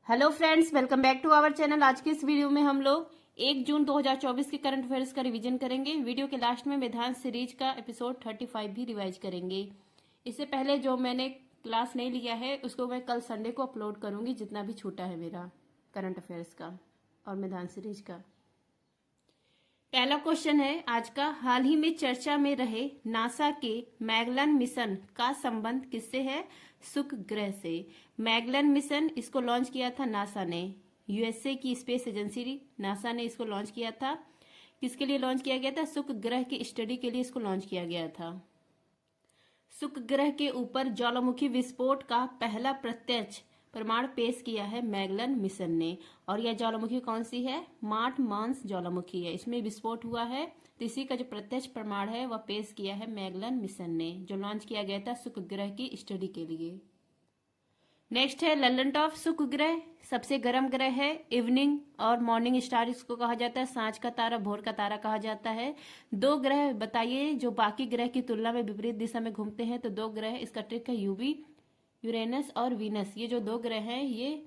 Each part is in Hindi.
Hello friends, welcome back to our channel. आज के इस वीडियो में हम लोग 1 जून 2024 के करंट अफेयर्स का रिवीजन करेंगे। वीडियो के लास्ट में वेदांत सीरीज का एपिसोड 35 भी रिवाइज करेंगे। इससे पहले जो मैंने क्लास नहीं लिया है उसको मैं कल संडे को अपलोड करूंगी, जितना भी छूटा है मेरा करंट अफेयर्स का और वेदांत सीरीज का। पहला क्वेश्चन है आज का, हाल ही में चर्चा में रहे नासा के मैगलन मिशन का संबंध किससे है? शुक्र ग्रह से। मैगलन मिशन इसको लॉन्च किया था नासा ने, यूएसए की स्पेस एजेंसी नासा ने इसको लॉन्च किया था। किसके लिए लॉन्च किया गया था? शुक्र ग्रह की स्टडी के लिए इसको लॉन्च किया गया था। शुक्र ग्रह के ऊपर ज्वालामुखी विस्फोट का पहला प्रत्यक्ष प्रमाण पेश किया है मैगलन मिशन ने। और यह ज्वालामुखी कौन सी है? मार्ट मांस ज्वालामुखी है, इसमें विस्फोट हुआ है। तो इसी का जो प्रत्यक्ष प्रमाण है वह पेश किया है मैगलन मिशन ने, जो लॉन्च किया गया था शुक्र ग्रह की स्टडी के लिए। नेक्स्ट है ललन ऑफ शुक्र ग्रह, सबसे गर्म ग्रह है। इवनिंग और मॉर्निंग स्टार इसको कहा जाता है, सांझ का तारा, भोर का तारा कहा जाता है। दो ग्रह बताइए जो बाकी ग्रह की तुलना में विपरीत दिशा में घूमते हैं। तो दो ग्रह, इसका ट्रिक है यूवी, यूरेनस और वीनस। ये जो दो ग्रह हैं ये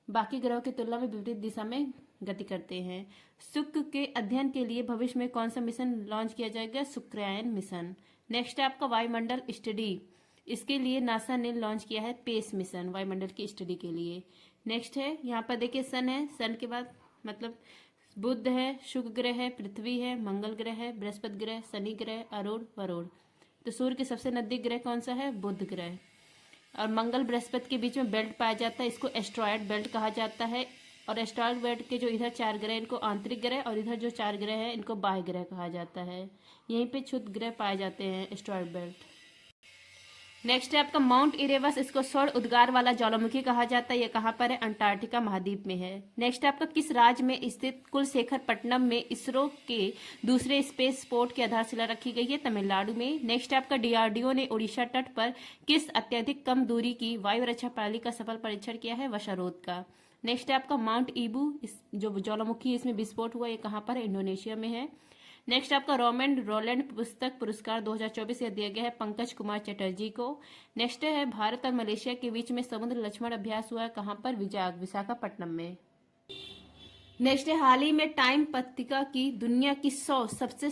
बाकी ग्रहों की तुलना में विपरीत दिशा में गति करते हैं। शुक्र के अध्ययन के लिए भविष्य में कौन सा मिशन लॉन्च किया जाएगा? शुक्रायन मिशन। नेक्स्ट है आपका वायुमंडल स्टडी, इसके लिए नासा ने लॉन्च किया है पेस मिशन, वायुमंडल की स्टडी के लिए। नेक्स्ट है यहाँ पर देखिए सन है, सन के बाद मतलब बुध है, शुक्र ग्रह है, पृथ्वी है, मंगल ग्रह है, बृहस्पति ग्रह, शनि ग्रह, अरुण, वरुण। तो सूर्य के सबसे नजदीक ग्रह कौन सा है? बुध ग्रह। और मंगल बृहस्पति के बीच में बेल्ट पाया जाता है, इसको एस्ट्रॉयड बेल्ट कहा जाता है। और एस्ट्रॉयड बेल्ट के जो इधर चार ग्रह इनको आंतरिक ग्रह, और इधर जो चार ग्रह है इनको बाह्य ग्रह कहा जाता है। यहीं पे क्षुद्र ग्रह पाए जाते हैं एस्ट्रॉयड बेल्ट। नेक्स्ट है आपका माउंट इरेबस, इसको सौर उद्गार वाला ज्वालामुखी कहा जाता है। ये कहाँ पर है? अंटार्कटिका महाद्वीप में है। नेक्स्ट है आपका, किस राज्य में स्थित कुलशेखरपट्टनम में इसरो के दूसरे स्पेस पोर्ट की आधारशिला रखी गई है? तमिलनाडु में। नेक्स्ट है आपका, डीआरडीओ ने उड़ीसा तट पर किस अत्यधिक कम दूरी की वायु रक्षा प्रणाली का सफल परीक्षण किया है? वशारोद का। नेक्स्ट है आपका माउंट ईबू, जो ज्वालामुखी इसमें विस्फोट हुआ, ये कहाँ पर है? इंडोनेशिया में है। नेक्स्ट आपका रोमैंड रोलैंड पुस्तक पुरस्कार 2024 यह दिया गया है पंकज कुमार चटर्जी को। नेक्स्ट है भारत और मलेशिया के बीच में समुद्र लक्ष्मण अभ्यास हुआ है, कहां पर? विशाखापट्टनम में। नेक्स्ट है हाल ही में टाइम पत्रिका की दुनिया की 100 सबसे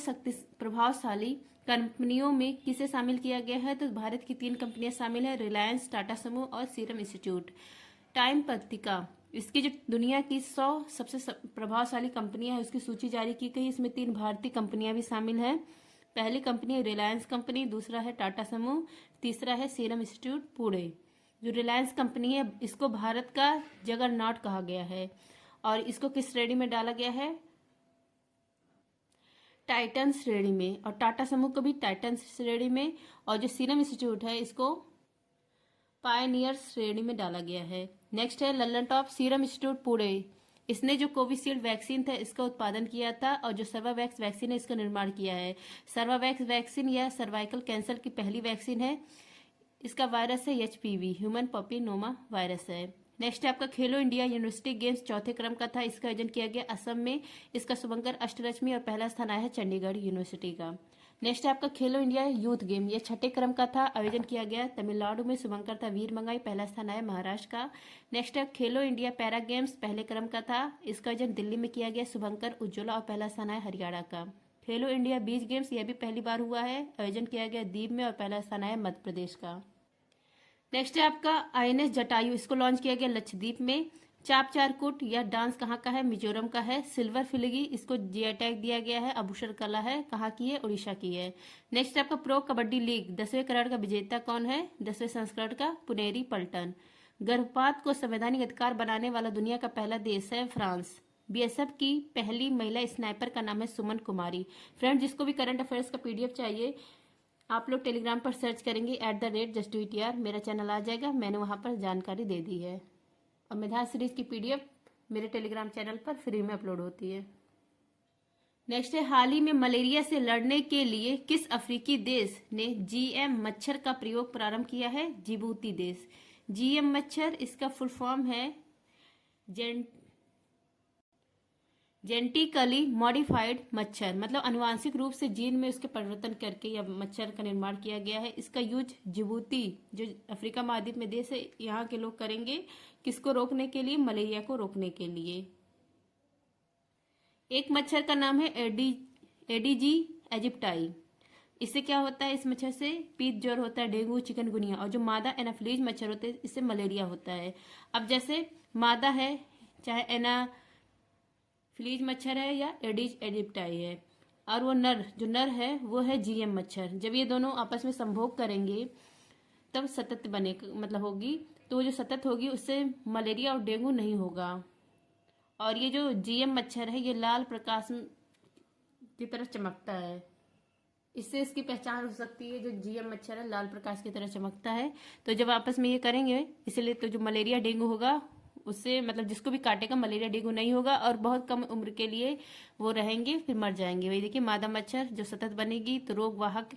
प्रभावशाली कंपनियों में किसे शामिल किया गया है? तो भारत की 3 कंपनियां शामिल है, रिलायंस, टाटा समूह और सीरम इंस्टीट्यूट। टाइम पत्रिका इसकी जो दुनिया की 100 सबसे प्रभावशाली कंपनियां है उसकी सूची जारी की गई। इसमें 3 भारतीय कंपनियां भी शामिल हैं। पहली कंपनी है रिलायंस कंपनी, दूसरा है टाटा समूह, तीसरा है सीरम इंस्टीट्यूट पुणे। जो रिलायंस कंपनी है इसको भारत का जगरनॉट कहा गया है और इसको किस श्रेणी में डाला गया है? टाइटन श्रेणी में। और टाटा समूह को भी टाइटन श्रेणी में, और जो सीरम इंस्टीट्यूट है इसको पायनियर श्रेणी में डाला गया है। नेक्स्ट है Lalan top serum institute Pune, इसने जो कोविशील्ड वैक्सीन था इसका उत्पादन किया था, और जो सर्वावैक्स वैक्सीन है इसका निर्माण किया है। सर्वावैक्स वैक्सीन यह सर्वाइकल कैंसर की पहली वैक्सीन है। इसका वायरस है एचपीवी, ह्यूमन पॉपिनोमा वायरस है। नेक्स्ट है आपका खेलो इंडिया यूनिवर्सिटी गेम्स चौथे क्रम का था, इसका आयोजन किया गया असम में। इसका शुभंकर अष्टलक्ष्मी और पहला स्थान आया है चंडीगढ़ यूनिवर्सिटी का। नेक्स्ट है आपका खेलो इंडिया यूथ गेम, यह छठे क्रम का था, आयोजन किया गया तमिलनाडु में। शुभंकर था वीर मंगाई, पहला स्थान आया महाराष्ट्र का। नेक्स्ट है खेलो इंडिया पैरा गेम्स, पहले क्रम का था, इसका आयोजन दिल्ली में किया गया। शुभंकर उज्ज्वला और पहला स्थान आया हरियाणा का। खेलो इंडिया बीच गेम्स यह भी पहली बार हुआ है, आयोजन किया गया दीप में और पहला स्थान आया मध्य प्रदेश का। नेक्स्ट है आपका आईएनएस जटायु, इसको लॉन्च किया गया लक्षद्वीप में। चाप चारकुट यह डांस कहाँ का है? मिजोरम का है। सिल्वर फिलगी इसको जीआई टैग दिया गया है, आभूषण कला है, कहाँ की है? उड़ीसा की है। नेक्स्ट आपका प्रो कबड्डी लीग 10वें करोड़ का विजेता कौन है? 10वें संस्करण का पुनेरी पल्टन। गर्भपात को संवैधानिक अधिकार बनाने वाला दुनिया का पहला देश है फ्रांस। बीएसएफ की पहली महिला स्नाइपर का नाम है सुमन कुमारी। फ्रेंड, जिसको भी करंट अफेयर्स का पीडीएफ चाहिए आप लोग टेलीग्राम पर सर्च करेंगे @justdoityar, मेरा चैनल आ जाएगा, मैंने वहां पर जानकारी दे दी है। और मेधास सीरीज की पीडीएफ मेरे टेलीग्राम चैनल पर फ्री में अपलोड होती है। नेक्स्ट है हाल ही में मलेरिया से लड़ने के लिए किस अफ्रीकी देश ने जीएम मच्छर का प्रयोग प्रारंभ किया है? जिबूती देश। जीएम मच्छर इसका फुल फॉर्म है जेनेटिकली मॉडिफाइड मच्छर, मतलब आनुवांशिक रूप से जीन में उसके परिवर्तन करके या मच्छर का निर्माण किया गया है। इसका यूज जिबूती, जो अफ्रीका महाद्वीप में देश है, यहाँ के लोग करेंगे। किसको रोकने के लिए? मलेरिया को रोकने के लिए। एक मच्छर का नाम है एडीजी एजिप्टाई। इससे क्या होता है? इस मच्छर से पीत ज्वर होता है, डेंगू, चिकनगुनिया। और जो मादा एनाफ्लीज मच्छर होते हैं, इससे मलेरिया होता है। अब जैसे मादा है, चाहे एनाफ्लीज मच्छर है या एडिज एजिप्टाई है, और वो जो नर है वो है जीएम मच्छर। जब ये दोनों आपस में संभोग करेंगे तब सतत बने मतलब होगी। तो जो सतत होगी उससे मलेरिया और डेंगू नहीं होगा। और ये जो जीएम मच्छर है ये लाल प्रकाश की तरह चमकता है। इससे इसकी पहचान हो सकती है। जो जीएम मच्छर है लाल प्रकाश की तरह चमकता है। तो जब आपस में ये करेंगे, इसलिए तो जो मलेरिया डेंगू होगा उससे मतलब जिसको भी काटेगा मलेरिया डेंगू नहीं होगा, और बहुत कम उम्र के लिए वो रहेंगे, फिर मर जाएंगे। वही देखिए, मादा मच्छर जो सतत बनेगी तो रोग वाहक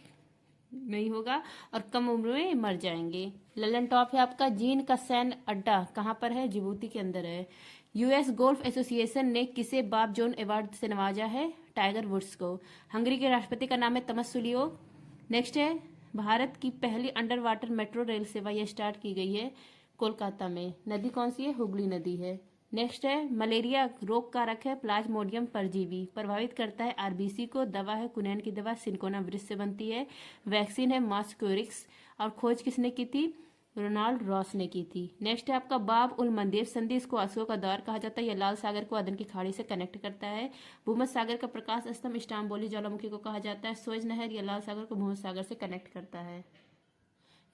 नहीं होगा और कम उम्र में मर जाएंगे। ललन टॉप है आपका। जीन का सैन्य अड्डा कहाँ पर है? जिबूती के अंदर है। यूएस गोल्फ एसोसिएशन ने किसे बॉब जोन अवार्ड से नवाजा है? टाइगर वुड्स को। हंगरी के राष्ट्रपति का नाम है तमस सुलियो। नेक्स्ट है, भारत की पहली अंडर वाटर मेट्रो रेल सेवा यह स्टार्ट की गई है कोलकाता में। नदी कौन सी है? हुगली नदी है। नेक्स्ट है, मलेरिया रोग कारक है प्लाज्मोडियम परजीवी, प्रभावित करता है आरबीसी को। दवा है कुनैन की दवा, सिनकोना वृक्ष से बनती है। वैक्सीन है मॉस्क्यूरिक्स, और खोज किसने की थी? रोनाल्ड रॉस ने की थी। नेक्स्ट है आपका बाब उल मंदेब संधि, इसको अशोक का द्वार कहा जाता है। यह लाल सागर को अदन की खाड़ी से कनेक्ट करता है। भूमध्य सागर का प्रकाश स्तंभ इस्तांबुली ज्वालामुखी को कहा जाता है। स्वेज नहर यह लाल सागर को भूमध्य सागर से कनेक्ट करता है।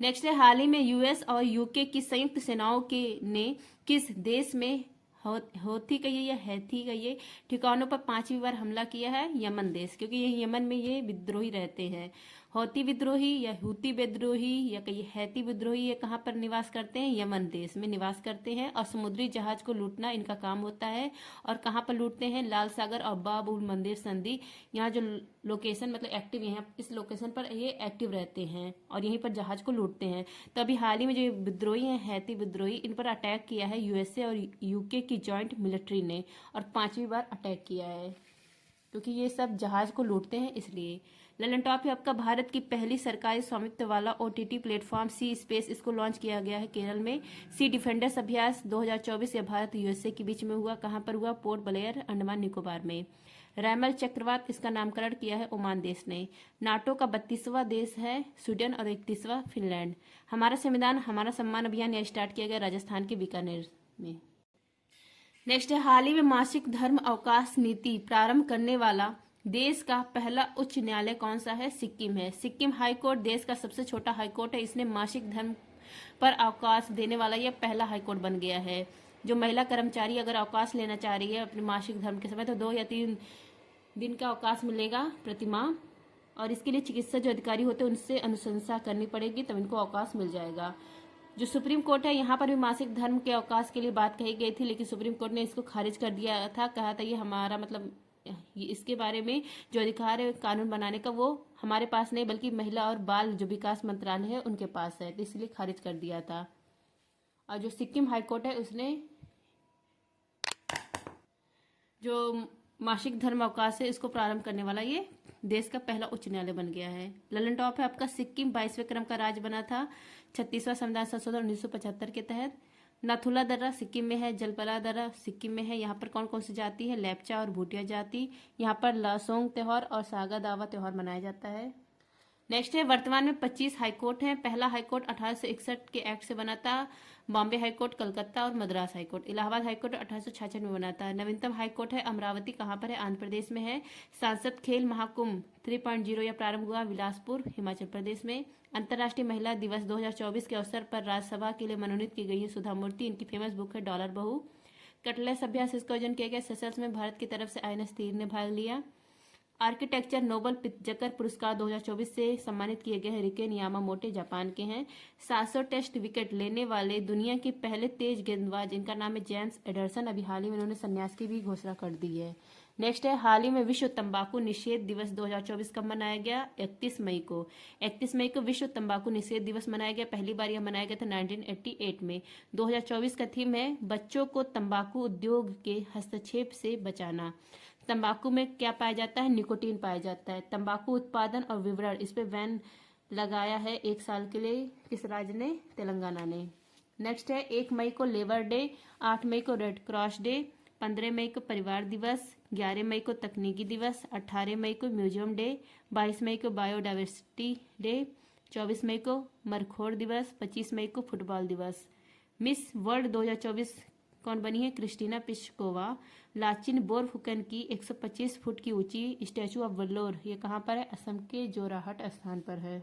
नेक्स्ट है, हाल ही में यूएस और यूके की संयुक्त सेनाओं के ने किस देश में होती कहिए या हैथी कहिए ठिकानों पर 5वीं बार हमला किया है? यमन देश, क्योंकि ये यमन में ये विद्रोही रहते हैं। हौती विद्रोही या हूती विद्रोही या कहिए हैती विद्रोही, ये कहाँ पर निवास करते हैं? यमन देश में निवास करते हैं। और समुद्री जहाज को लूटना इनका काम होता है। और कहाँ पर लूटते हैं? लाल सागर और बाब उल मंदेब संधि, यहाँ जो लोकेशन मतलब एक्टिव, यहाँ इस लोकेशन पर ये एक्टिव रहते हैं और यहीं पर जहाज को लूटते हैं। तो अभी हाल ही में जो विद्रोही हैं हैती विद्रोही, इन पर अटैक किया है यूएसए और यूके की जॉइंट मिलिट्री ने, और 5वीं बार अटैक किया है, क्योंकि ये सब जहाज को लूटते हैं इसलिए। ललन टॉप है आपका। भारत की पहली सरकारी स्वामित्व वाला ओटीटी प्लेटफॉर्म सी स्पेस, इसको लॉन्च किया गया है केरल में। सी डिफेंडर्स अभ्यास 2024 या भारत यूएसए के बीच में हुआ। कहाँ पर हुआ? पोर्ट ब्लेयर, अंडमान निकोबार में। रैमल चक्रवात, इसका नामकरण किया है ओमान देश ने। नाटो का 32वां देश है स्वीडन और 31वां फिनलैंड। हमारा संविधान हमारा सम्मान अभियान यह स्टार्ट किया गया राजस्थान के बीकानेर में। नेक्स्ट है, हाल ही में मासिक धर्म अवकाश नीति प्रारंभ करने वाला देश का पहला उच्च न्यायालय कौन सा है? सिक्किम है। सिक्किम हाई कोर्ट देश का सबसे छोटा हाई कोर्ट है। इसने मासिक धर्म पर अवकाश देने वाला यह पहला हाई कोर्ट बन गया है। जो महिला कर्मचारी अगर अवकाश लेना चाह रही है अपने मासिक धर्म के समय, तो 2 या 3 दिन का अवकाश मिलेगा प्रति माह, और इसके लिए चिकित्सा जो अधिकारी होते हैं उनसे अनुशंसा करनी पड़ेगी, तब इनको अवकाश मिल जाएगा। जो सुप्रीम कोर्ट है, यहाँ पर भी मासिक धर्म के अवकाश के लिए बात कही गई थी, लेकिन सुप्रीम कोर्ट ने इसको खारिज कर दिया था। कहा था ये हमारा मतलब इसके बारे में जो अधिकार है कानून बनाने का, वो हमारे पास नहीं बल्कि महिला और बाल जो विकास मंत्रालय है उनके पास है, तो इसलिए खारिज कर दिया था। और जो सिक्किम हाई कोर्ट है उसने जो मासिक धर्म अवकाश है इसको प्रारंभ करने वाला ये देश का पहला उच्च न्यायालय बन गया है। ललन टॉप है आपका। सिक्किम 22वें क्रम का राज्य बना था 36वां संविधान संशोधन 1975 के तहत। नाथुला दर्रा सिक्किम में है। जलपला दर्रा सिक्किम में है। यहाँ पर कौन कौन सी जाति है? लेप्चा और भूटिया जाति। यहाँ पर लासोंग त्योहार और सागा दावा त्योहार मनाया जाता है। नेक्स्ट है, वर्तमान में 25 हाईकोर्ट हैं। पहला हाईकोर्ट 1861 के एक्ट से बना था। बॉम्बे हाईकोर्ट, कलकत्ता और मद्रास हाईकोर्ट। इलाहाबाद हाईकोर्ट 1866 में बना था। नवीनतम हाईकोर्ट है अमरावती, कहाँ पर है? आंध्र प्रदेश में है। सांसद खेल महाकुंभ 3.0 यह प्रारंभ हुआ बिलासपुर, हिमाचल प्रदेश में। अंतर्राष्ट्रीय महिला दिवस 2024 के अवसर पर राज्यसभा के लिए मनोनीत की गई है सुधा मूर्ति। इनकी फेमस बुक है डॉलर बहू। कटलेस अभ्यास इसका आयोजन किया गया सेशल्स में। भारत की तरफ से आईएनएस तीर ने भाग लिया। आर्किटेक्चर नोबल पित्जकर पुरस्कार 2024 से सम्मानित किए गए हैं रिके यामामोटो, जापान के हैं। 700 टेस्ट विकेट लेने वाले दुनिया के पहले तेज गेंदबाज, इनका नाम है जेम्स एडरसन। अभी हाल ही में उन्होंने संन्यास की भी घोषणा कर दी है। नेक्स्ट है, हाल ही में विश्व तंबाकू निषेध दिवस 2024 कब मनाया गया? 31 मई को। 31 मई को विश्व तंबाकू निषेध दिवस मनाया गया। पहली बार यह मनाया गया था 1988 में। 2024 का थीम है बच्चों को तंबाकू उद्योग के हस्तक्षेप से बचाना। तंबाकू में क्या पाया जाता है? निकोटीन पाया जाता है। तंबाकू उत्पादन और विपणन, इस पे बैन लगाया है 1 साल के लिए। किस राज्य ने? तेलंगाना ने। नेक्स्ट है, 1 मई को लेबर डे, 8 मई को रेड क्रॉस डे, 15 मई को परिवार दिवस, 11 मई को तकनीकी दिवस, 18 मई को म्यूजियम डे, 22 मई को बायोडाइवर्सिटी डे, 24 मई को मरखोड़ दिवस, 25 मई को फुटबॉल दिवस। मिस वर्ल्ड 2024 कौन बनी है? Christina Piskova. लाचिन बोरफुकन की 125 फुट की ऊंची स्टैचू ऑफ वल्लोर, ये कहाँ पर है? असम के जोराहट स्थान पर है।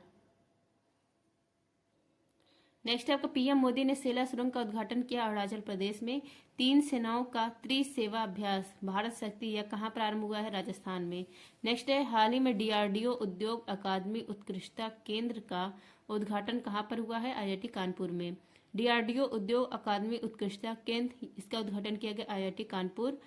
नेक्स्ट है आपका, पीएम मोदी ने सेला सुरंग का उद्घाटन किया अरुणाचल प्रदेश में। 3 सेनाओं का त्रिसेवा अभ्यास भारत शक्ति, यह कहाँ प्रारंभ हुआ है? राजस्थान में। नेक्स्ट है, हाल ही में डीआरडीओ उद्योग अकादमी उत्कृष्टता केंद्र का उद्घाटन कहाँ पर हुआ है? आईआईटी कानपुर में। डीआरडीओ उद्योग अकादमी उत्कृष्टता केंद्र, इसका उद्घाटन किया गया आईआईटी कानपुर।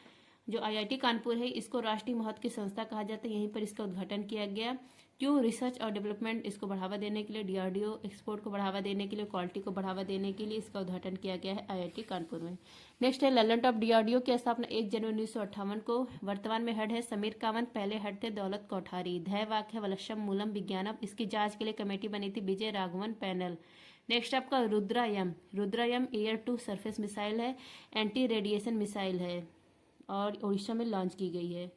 जो आईआईटी कानपुर है इसको राष्ट्रीय महत्व की संस्था कहा जाता है, यहीं पर इसका उद्घाटन किया गया। क्यों? रिसर्च और डेवलपमेंट, इसको बढ़ावा देने के लिए, डीआरडीओ एक्सपोर्ट को बढ़ावा देने के लिए, क्वालिटी को बढ़ावा देने के लिए इसका उद्घाटन किया गया है आईआईटी कानपुर में। नेक्स्ट है, ललन टॉप डीआरडीओ की स्थापना 1 जनवरी 1958 को। वर्तमान में हेड है समीर कामत, पहले हेड थे दौलत कोठारी। ध्येय वाक्य वलशम मूलम विज्ञानम, इसकी जांच के लिए कमेटी बनी थी विजय राघवन पैनल। नेक्स्ट आपका रुद्रायम, रुद्रायम एयर टू सरफेस मिसाइल है, एंटी रेडिएशन मिसाइल है और उड़ीसा में लॉन्च की गई है।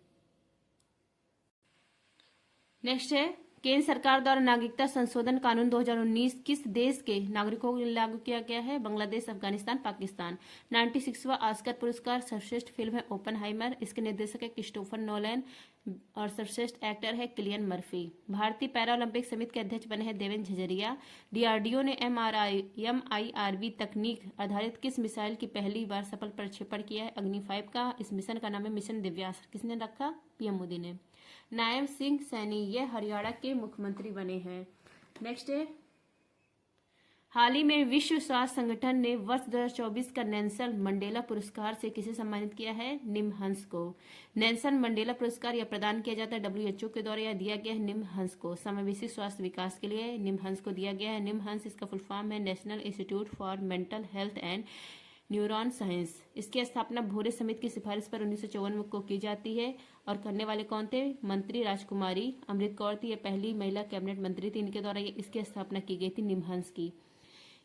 नेक्स्ट है, केंद्र सरकार द्वारा नागरिकता संशोधन कानून 2019 किस देश के नागरिकों को लागू किया गया है? बांग्लादेश, अफगानिस्तान, पाकिस्तान। 96वां ऑस्कर पुरस्कार सर्वश्रेष्ठ फिल्म है ओपनहाइमर, इसके निर्देशक है क्रिस्टोफर नोलन और सर्वश्रेष्ठ एक्टर है किलियन मर्फी। भारतीय पैरालंपिक समिति के अध्यक्ष बने हैं देवेंद्र झझरिया। डीआरडीओ ने MIRV तकनीक आधारित किस मिसाइल की पहली बार सफल प्रक्षेपण किया है? अग्नि 5 का। इस मिशन का नाम है मिशन दिव्यास। किसने रखा? पीएम मोदी ने। नायब सिंह सैनी, ये हरियाणा के मुख्यमंत्री बने हैं। नेक्स्ट है, हाल ही में विश्व स्वास्थ्य संगठन ने वर्ष 2024 का नेल्सन मंडेला पुरस्कार से किसे सम्मानित किया है? निमहंस को। नेल्सन मंडेला पुरस्कार यह प्रदान किया जाता है WHO के द्वारा, यह दिया गया है निमहंस को समावेशी स्वास्थ्य विकास के लिए निमहंस को दिया गया है। निमहंस इसका फुल फॉर्म है national institute for mental health and neuron science. इसकी स्थापना भूरे समिति की सिफारिश पर 1954 को की जाती है और करने वाले कौन थे? मंत्री राजकुमारी अमृत कौर थी, ये पहली महिला कैबिनेट मंत्री थी, इनके द्वारा इसकी स्थापना की गई थी निमहंस की।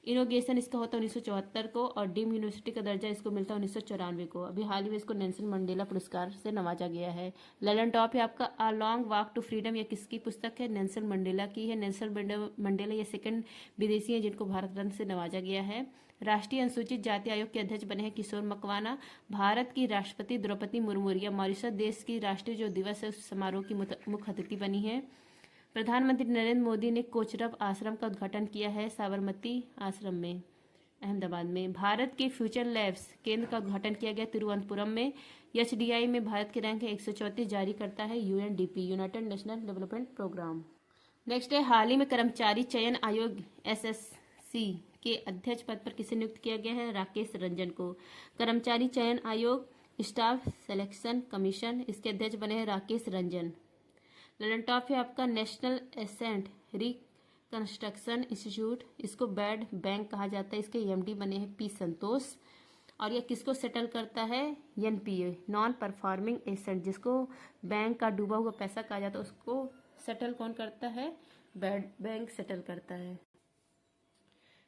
इनोग्रेशन इसका होता है 1974 को और डीम यूनिवर्सिटी का दर्जा इसको मिलता है 1994 को। अभी हाल ही में इसको नेल्सन मंडेला पुरस्कार से नवाजा गया है। ललन टॉप है आपका, a long walk to freedom, ये किसकी पुस्तक है? नेल्सन मंडेला की है। नेल्सन मंडेला ये सेकंड विदेशी हैं जिनको भारत रत्न से नवाजा गया है। राष्ट्रीय अनुसूचित जाति आयोग के अध्यक्ष बने हैं किशोर मकवाना। भारत की राष्ट्रपति द्रौपदी मुर्मू या मॉरिशस देश की राष्ट्रीय जो दिवस है उस समारोह की मुख्य अतिथि बनी है। प्रधानमंत्री नरेंद्र मोदी ने कोचरब आश्रम का उद्घाटन किया है साबरमती आश्रम में अहमदाबाद में। भारत के फ्यूचर लैब्स केंद्र का उद्घाटन किया गया तिरुवनंतपुरम में। HDI में भारत की रैंक 134 जारी करता है UNDP, United National Development Programme. Next है, हाल ही में कर्मचारी चयन आयोग SSC के अध्यक्ष पद पर किसे नियुक्त किया गया है? राकेश रंजन को। कर्मचारी चयन आयोग स्टाफ सिलेक्शन कमीशन, इसके अध्यक्ष बने हैं राकेश रंजन। ललन टॉप है आपका, नेशनल एसेट रिकंस्ट्रक्शन इंस्टीट्यूट, इसको बैड बैंक कहा जाता है, इसके MD बने हैं P संतोष। और यह किसको सेटल करता है? NPA, नॉन परफॉर्मिंग एसेट, जिसको बैंक का डूबा हुआ पैसा कहा जाता है उसको सेटल कौन करता है? बैड बैंक सेटल करता है।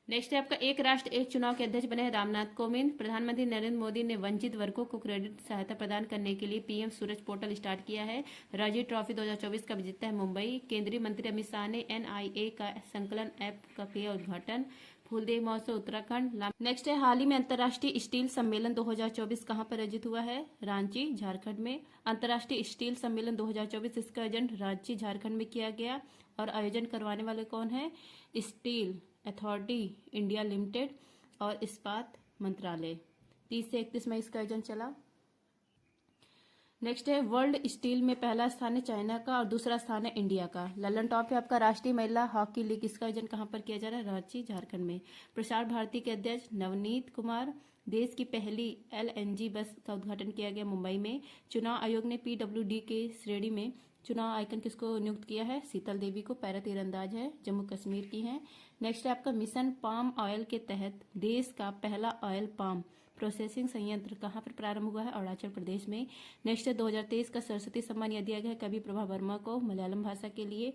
नेक्स्ट है आपका, एक राष्ट्र एक चुनाव के अध्यक्ष बने हैं रामनाथ कोविंद। प्रधानमंत्री नरेंद्र मोदी ने वंचित वर्गों को क्रेडिट सहायता प्रदान करने के लिए PM सूरज पोर्टल स्टार्ट किया है। रणजी ट्रॉफी 2024 का विजेता है मुंबई। केंद्रीय मंत्री अमित शाह ने NIA का संकलन ऐप का किया उद्घाटन। फूलदेव महोत्सव उत्तराखंड। नेक्स्ट है, हाल ही में अंतर्राष्ट्रीय स्टील सम्मेलन 2024 कहाँ पर आयोजित हुआ है? रांची, झारखंड में। अंतर्राष्ट्रीय स्टील सम्मेलन 2024 इसका आयोजन रांची, झारखंड में किया गया और आयोजन करवाने वाले कौन है? स्टील अथॉरिटी इंडिया लिमिटेड और इस्पात मंत्रालय। 30 से 31 मई इसका आयोजन चला। नेक्स्ट है, वर्ल्ड स्टील में पहला स्थान है चाइना का और दूसरा स्थान है इंडिया का। ललन टॉप है आपका, राष्ट्रीय महिला हॉकी लीग, इसका आयोजन कहाँ पर किया जा रहा है? रांची, झारखंड में। प्रसार भारती के अध्यक्ष नवनीत कुमार। देश की पहली LNG बस का उद्घाटन किया गया मुंबई में। चुनाव आयोग ने PWD के श्रेणी में चुनाव आइकन किसको नियुक्त किया है? शीतल देवी को। पैरा तीरंदाज है, जम्मू कश्मीर की हैं। नेक्स्ट है आपका मिशन पाम ऑयल के तहत देश का पहला ऑयल पाम प्रोसेसिंग संयंत्र कहाँ पर प्रारंभ हुआ है? अरुणाचल प्रदेश में। नेक्स्ट है 2023 का सरस्वती सम्मान यह दिया गया है कवि प्रभा वर्मा को मलयालम भाषा के लिए।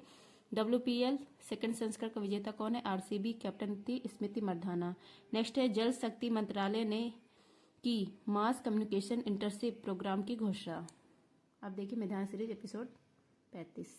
WPL सेकंड संस्करण का विजेता कौन है? RCB, कैप्टन थी स्मृति मंधाना। नेक्स्ट है जल शक्ति मंत्रालय ने की मास कम्युनिकेशन इंटर्नशिप प्रोग्राम की घोषणा। अब देखिए मैदान सीरीज एपिसोड 35।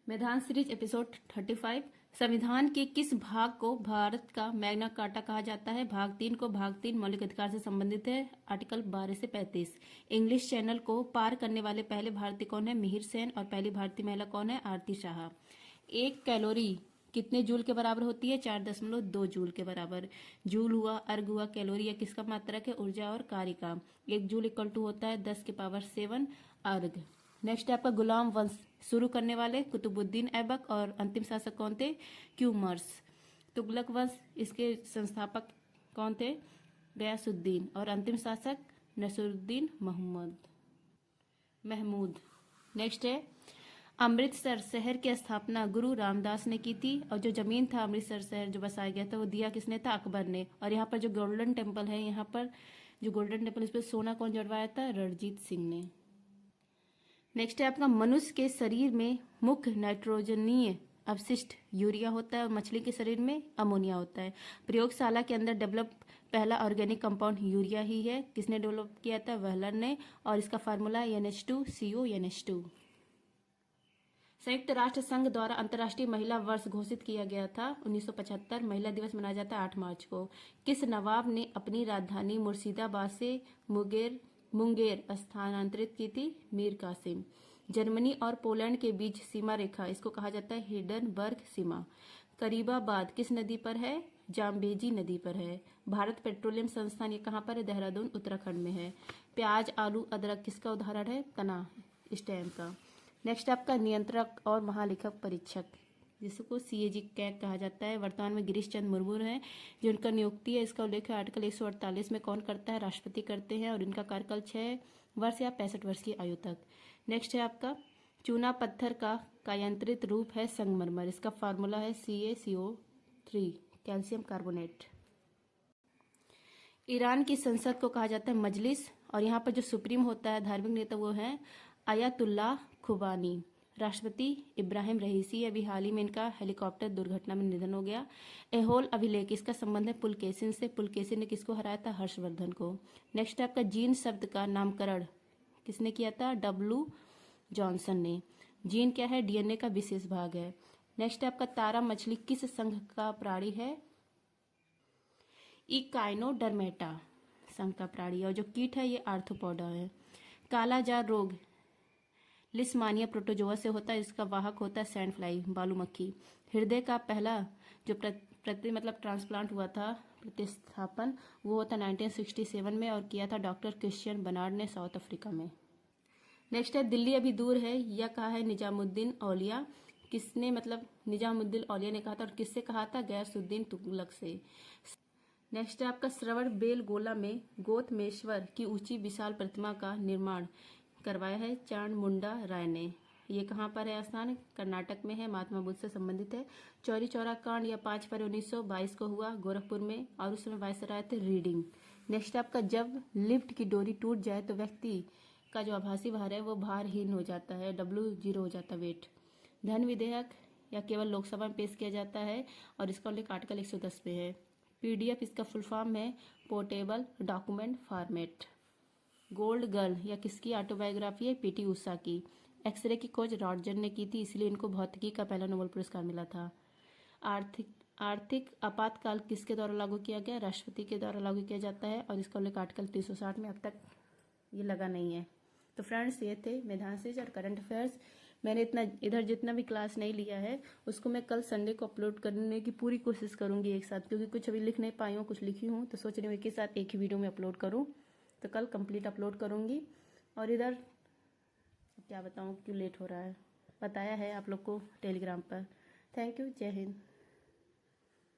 मैदान सीरीज एपिसोड 35। संविधान के किस भाग को भारत का मैग्ना कार्टा कहा जाता है? भाग 3 को। भाग 3 मौलिक अधिकार से संबंधित है, आर्टिकल 12 से 35। इंग्लिश चैनल को पार करने वाले पहले भारतीय कौन है? मिहिर सेन। और पहली भारतीय महिला कौन है? आरती शाह। 1 कैलोरी कितने जूल के बराबर होती है? 4.2 जूल के बराबर। जूल हुआ, अर्ग हुआ, कैलोरी या किसका मात्रक है? ऊर्जा और कार्य का। 1 जूल इक्वल टू होता है 10 की पावर 7 अर्ग। नेक्स्ट है आपका गुलाम वंश शुरू करने वाले कुतुबुद्दीन ऐबक और अंतिम शासक कौन थे? क्यूमर्स। तुगलक वंश इसके संस्थापक कौन थे? गयासुद्दीन। और अंतिम शासक नसरुद्दीन महमूद। नेक्स्ट है अमृतसर शहर की स्थापना गुरु रामदास ने की थी। और जो जमीन था अमृतसर शहर जो बसाया गया था वो दिया किसने था? अकबर ने। और यहाँ पर जो गोल्डन टेम्पल है, यहाँ पर जो गोल्डन टेम्पल इस पर सोना कौन जड़वाया था? रणजीत सिंह ने। नेक्स्ट है आपका मनुष्य के शरीर में मुख्य नाइट्रोजनीय अपशिष्ट यूरिया होता है और मछली के शरीर में अमोनिया होता है। प्रयोगशाला के अंदर डेवलप पहला ऑर्गेनिक कंपाउंड यूरिया ही है। किसने डेवलप किया था? वेहलर ने। और इसका फार्मूला NH2CO NH2। संयुक्त राष्ट्र संघ द्वारा अंतर्राष्ट्रीय महिला वर्ष घोषित किया गया था 1975। महिला दिवस मनाया जाता है 8 मार्च को। किस नवाब ने अपनी राजधानी मुर्शिदाबाद से मुंगेर स्थानांतरित की थी? मीर कासिम। जर्मनी और पोलैंड के बीच सीमा रेखा इसको कहा जाता है हिंडनबर्ग सीमा। करीबाबाद किस नदी पर है? जाम्बेजी नदी पर है। भारत पेट्रोलियम संस्थान ये कहाँ पर है? देहरादून उत्तराखंड में है। प्याज, आलू, अदरक किसका उदाहरण है? तना स्टैम्प का। नेक्स्ट आपका नियंत्रक और महालेखक परीक्षक जिसको CAG कैग कहा जाता है वर्तमान में गिरीश चंद्र मुर्मू है जिनका नियुक्ति है। इसका उल्लेख आर्टिकल 148 में कौन करता है? राष्ट्रपति करते हैं। और इनका कार्यकाल 6 वर्ष या 65 वर्ष की आयु तक। नेक्स्ट है आपका चूना पत्थर का कायांतरित रूप है संगमरमर। इसका फार्मूला है CaCO3 कैल्शियम कार्बोनेट। ईरान की संसद को कहा जाता है मजलिस। और यहाँ पर जो सुप्रीम होता है धार्मिक नेता वो है आयतुल्लाह खुबानी। राष्ट्रपति इब्राहिम रईसी। अभी हाल ही में इनका हेलीकॉप्टर दुर्घटना में निधन हो गया। एहोल अभिलेख इसका संबंध है पुलकेशिन से। पुलकेशिन ने किसको हराया था? हर्षवर्धन को। नेक्स्ट आपका जीन शब्द का नामकरण किसने किया था? W जॉनसन ने। जीन क्या है? DNA का विशेष भाग है। नेक्स्ट आपका तारा मछली किस संघ का प्राणी है? इकाइनोडर्मेटा संघ का प्राणी। और जो कीट है ये आर्थ्रोपोडा है। कालाजार रोग लिस्मानिया प्रोटोजोआ से होता है। इसका वाहक होता है सैंड फ्लाई बालू मक्खी। हृदय का पहला जो ट्रांसप्लांट हुआ था प्रतिस्थापन वो होता 1967 में और किया था डॉक्टर क्रिश्चियन बर्नार्ड ने साउथ अफ्रीका में। नेक्स्ट है दिल्ली अभी दूर है यह कहा है निजामुद्दीन औलिया। किसने निजामुद्दीन औलिया ने कहा था और किससे कहा था? गयासुद्दीन तुगलक से। नेक्स्ट है आपका श्रवण बेलगोला में गौतमेश्वर की ऊंची विशाल प्रतिमा का निर्माण करवाया है चाणमुंडा राय ने। ये कहाँ पर है स्थान? कर्नाटक में है। महात्मा बुद्ध से संबंधित है। चौरी चौरा कांड या 5 फरवरी 1922 को हुआ गोरखपुर में और उस समय वायसराय थे रीडिंग। नेक्स्ट आपका जब लिफ्ट की डोरी टूट जाए तो व्यक्ति का जो आभासी भार है वो भारहीन हो जाता है, W0 हो जाता है वेट। धन विधेयक या केवल लोकसभा में पेश किया जाता है और इसका उल्लेख आर्टिकल 110 में है। PDF इसका फुल फॉर्म है portable document format. Gold girl या किसकी ऑटोबायोग्राफी है? PT उषा की। एक्सरे की खोज रॉटजन ने की थी इसलिए इनको भौतिकी का पहला नोबेल पुरस्कार मिला था। आर्थिक आपातकाल किसके द्वारा लागू किया गया? राष्ट्रपति के द्वारा लागू किया जाता है और इसका उल्लेख आर्टिकल 360 में अब तक ये लगा नहीं है। तो फ्रेंड्स ये थे मैदान सीरीज और करंट अफेयर्स। मैंने इधर जितना भी क्लास नहीं लिया है उसको मैं कल संडे को अपलोड करने की पूरी कोशिश करूंगी एक साथ, क्योंकि कुछ अभी लिख नहीं पाई हूँ, कुछ लिखी हूँ तो सोच रही हूँ एक ही साथ एक ही वीडियो में अपलोड करूँ। तो कल कंप्लीट अपलोड करूँगी। और इधर क्या बताऊँ क्यों लेट हो रहा है, बताया है आप लोग को टेलीग्राम पर। थैंक यू, जय हिंद।